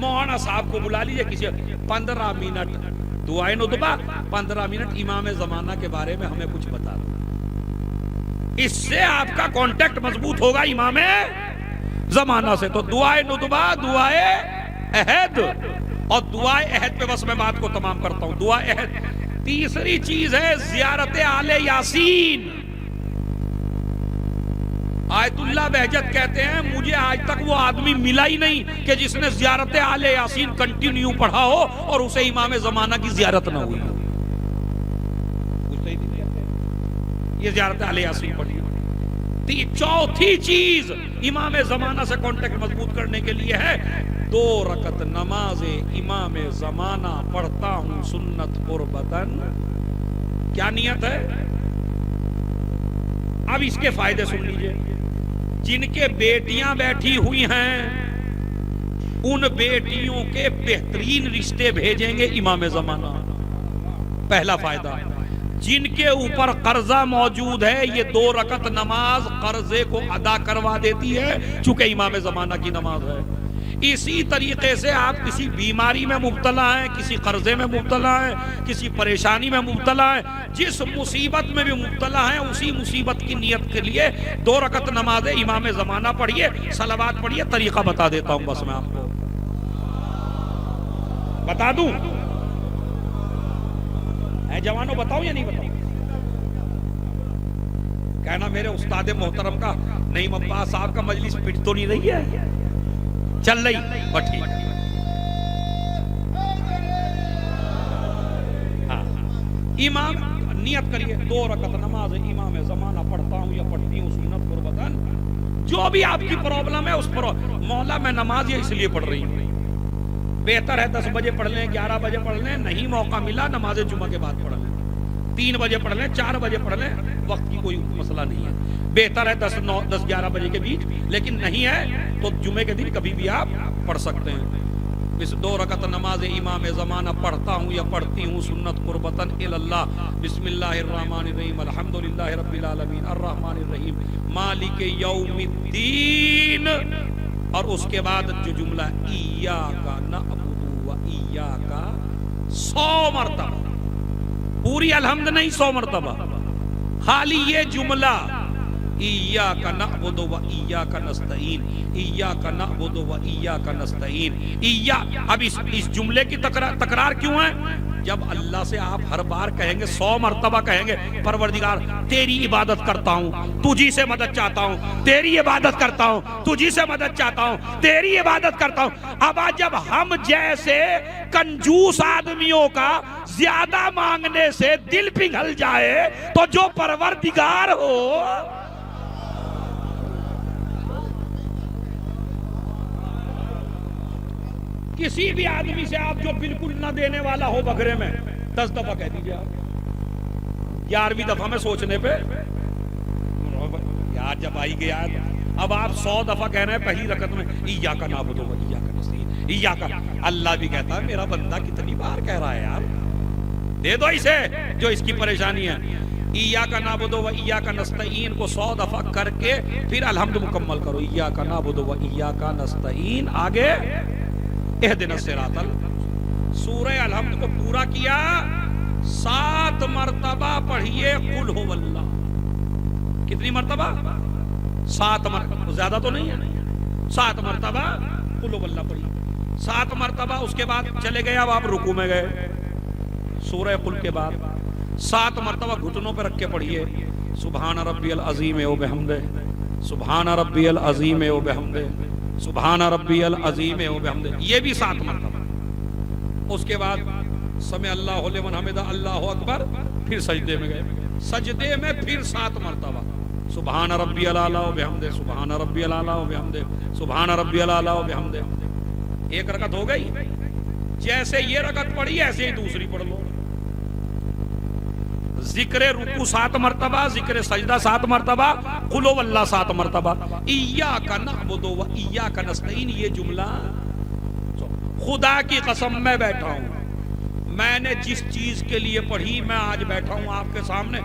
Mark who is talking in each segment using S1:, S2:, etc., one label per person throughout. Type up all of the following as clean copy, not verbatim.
S1: مولانا صاحب کو بلا لیجئے کسی 15 منٹ دعائے ندبہ 15 منٹ امام زمانہ کے بارے میں ہمیں کچھ بتا دو. اس سے آپ کا کانٹیکٹ مضبوط ہوگا امام زمانہ سے. تو دعائے ندبہ دعائے عہد اور دعائے عہد پہ بس میں بات کو تمام کرتا ہوں. دعائے عہد. تیسری چیز ہے زیارت آل یاسین. آیت اللہ بہجت کہتے ہیں مجھے آج تک وہ آدمی ملا ہی نہیں کہ جس نے زیارت آل یاسین کنٹینیو پڑھا ہو اور اسے امام زمانہ کی زیارت نہ ہوئی. یہ زیارت آل یاسین پڑھی. چوتھی چیز امام زمانہ سے کانٹیکٹ مضبوط کرنے کے لیے ہے 2 رکعت نماز امام زمانہ پڑھتا ہوں سنت قربتن. کیا نیت ہے؟ اب اس کے فائدے سن لیجئے. جن کے بیٹیاں بیٹھی ہوئی ہیں ان بیٹیوں کے بہترین رشتے بھیجیں گے امام زمانہ. پہلا فائدہ. جن کے اوپر قرضہ موجود ہے یہ 2 رکعت نماز قرضے کو ادا کروا دیتی ہے چونکہ امام زمانہ کی نماز ہے. اسی طریقے سے آپ کسی بیماری میں مبتلا ہیں, کسی قرضے میں مبتلا ہیں, کسی پریشانی میں مبتلا ہیں, جس مصیبت میں بھی مبتلا ہیں اسی مصیبت کی نیت کے لیے 2 رکعت نماز امام زمانہ پڑھیے, صلوات پڑھیے. طریقہ بتا دیتا ہوں بس میں آپ کو بتا دوں. اے جوانوں بتاؤں یا نہیں بتاؤں؟ کہنا میرے استاد محترم کا نعیم عباس صاحب کا مجلس پٹ تو نہیں رہی ہے, چل رہی بٹھی. امام نیت کریے 2 رکعت نماز امام زمانہ پڑھتا ہوں یا پڑھتی ہوں سنت قربتن. جو بھی آپ کی پرابلم ہے اس پر مولا میں نماز یہ اس لیے پڑھ رہی ہوں. بہتر ہے 10 بجے پڑھ لیں, 11 بجے پڑھ لیں, نہیں موقع ملا نماز جمعہ کے بعد پڑھ لیں, 3 بجے پڑھ لیں, 4 بجے پڑھ لیں, وقت کی کوئی مسئلہ نہیں ہے. بہتر ہے 10-11 بجے کے بیچ, لیکن نہیں ہے تو جمعے کے دن کبھی بھی آپ پڑھ سکتے ہیں. اس 2 رکعت نماز امام زمانہ پڑھتا ہوں یا پڑھتی ہوں سنت قربتن اللہ. بسم اللہ الرحمن الرحیم الحمدللہ رب العالمین الرحمن الرحیم مالک یوم الدین. اور اس کے بعد جو جملہ ایاک نعبد و ایاک 100 مرتبہ, پوری الحمد نہیں 100 مرتبہ, خالی یہ جملہ ایاک نعبد و ایاک نستعین, ایاک نعبد و ایاک نستعین. اب اس جملے کی تکرار کیوں ہے؟ جب اللہ سے آپ ہر بار کہیں گے 100 مرتبہ کہیں گے پروردگار تیری عبادت کرتا ہوں, تجھی سے مدد چاہتا ہوں, تیری عبادت کرتا ہوں, تجھی سے مدد چاہتا ہوں, تیری عبادت کرتا ہوں. اب جب ہم جیسے کنجوس آدمیوں کا زیادہ مانگنے سے دل پگھل جائے تو جو پروردگار ہو کسی بھی آدمی سے آپ جو بالکل نہ دینے والا ہو بگرے میں 10 دفعہ کہہ دیجئے آپ. 11ویں دفعہ میں سوچنے پہ یار جب آئی گیا اب آپ 100 دفعہ کہہ رہے ہیں پہلی رکعت میں ایاک نعبد و ایاک نستعین ایاک. اللہ بھی کہتا ہے میرا بندہ کتنی بار کہہ رہا ہے یار, دے دو اسے جو اس کی پریشانی ہے. ایاک نعبد و ایاک نستعین کو 100 دفعہ کر کے پھر الحمد مکمل کرو. ایاک نعبد و ایاک نستعین. آگے اہدنا الصراط. سورہ الحمد کو پورا کیا 7 مرتبہ پڑھیے قل هو اللہ. کتنی مرتبہ؟ 7 مرتبہ, زیادہ تو نہیں ہے, 7 مرتبہ قل هو اللہ پڑھیے. 7 مرتبہ اس کے بعد چلے گئے, اب آپ رکوع میں گئے, سورہ قل کے بعد 7 مرتبہ گھٹنوں پہ رکھ کے پڑھیے سبحان ربی العظیم و بحمدہ, سبحان ربی العظیم و بحمدہ, سبحان ربی العظیم و بحمدہ. یہ بھی 7 مرتبہ. اس کے بعد سمع اللہ لمن حمدہ اللہ اکبر, پھر سجدے میں گئے, سجدے میں پھر 7 مرتبہ سبحان ربی الاعلی و بحمدہ, سبحان ربی الاعلی و بحمدہ, سبحان ربی الاعلی و بحمدہ. 1 رکعت ہو گئی. جیسے یہ رکعت پڑھی ایسے ہی دوسری پڑھ لو. ذکر رکوع 7 مرتبہ, ذکر سجدہ 7 مرتبہ, قل هو اللہ 7 مرتبہ, ایاک نعبد و ایاک نستعین. یہ جملہ خدا کی قسم میں بیٹھا ہوں, میں نے جس چیز کے لیے پڑھی میں آج بیٹھا ہوں آپ کے سامنے,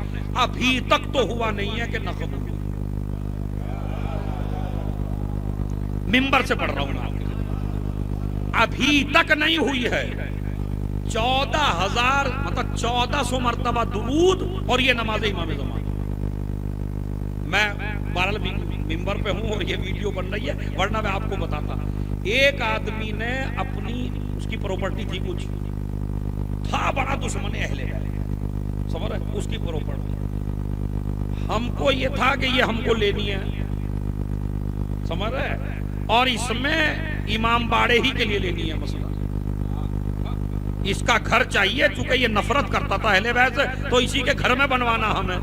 S1: ابھی تک تو ہوا نہیں ہے کہ نہ قبول. ممبر سے پڑھ رہا ہوں آپ کے. ابھی تک نہیں ہوئی ہے 14,000 مطلب 1400 مرتبہ درود اور یہ نماز امام زمان. میں بہرحال ممبر پہ ہوں اور یہ ویڈیو بن رہی ہے ورنہ میں آپ کو بتاتا. ایک آدمی نے اپنی اس کی پراپرٹی تھی کچھ تھا بڑا دشمن اہل بیت سمجھ رہے اس کی پراپرٹی ہم کو یہ تھا کہ یہ ہم کو لینی ہے سمجھ رہے اور اس میں امام باڑے ہی کے لیے لینی ہے مسئلہ اس کا گھر چاہیے چونکہ یہ نفرت کرتا تھا اہل بیت سے تو اسی کے گھر میں بنوانا ہمیں.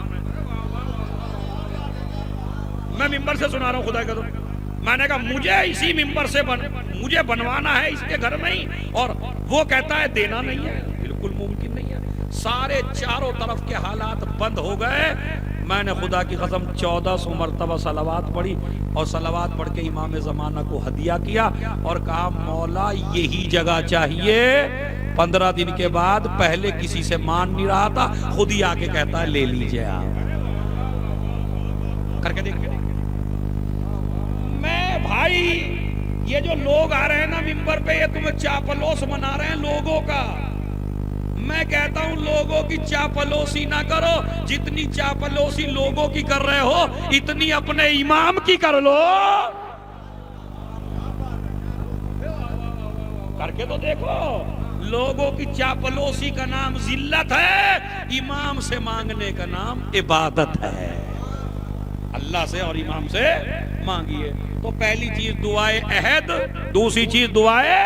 S1: میں ممبر سے سنا رہا ہوں خدا کا تو میں نے کہا مجھے اسی ممبر سے مجھے بنوانا ہے اس کے گھر میں ہی اور وہ کہتا ہے دینا نہیں ہے بالکل ممکن نہیں ہے. سارے چاروں طرف کے حالات بند ہو گئے. میں نے خدا کی قسم 1400 مرتبہ صلوات پڑھی اور صلوات پڑھ کے امام زمانہ کو ہدیہ کیا اور کہا مولا یہی جگہ چاہیے. 15 دن کے بعد پہلے کسی سے مان نہیں رہا تھا خود ہی آ کے کہتا ہے لے لیجئے آپ کر کے دیکھ. میں بھائی یہ جو لوگ آ رہے ہیں نا ممبر پہ یہ تمہیں چاپلوس بنا رہے ہیں لوگوں کا. میں کہتا ہوں لوگوں کی چاپلوسی نہ کرو جتنی چاپلوسی لوگوں کی کر رہے ہو اتنی اپنے امام کی کر لو. کر کے تو دیکھو. لوگوں کی چاپلوسی کا نام ذلت ہے امام سے مانگنے کا نام عبادت ہے. اللہ سے اور امام سے مانگیے. تو پہلی چیز دعائے عہد دوسری چیز دعائے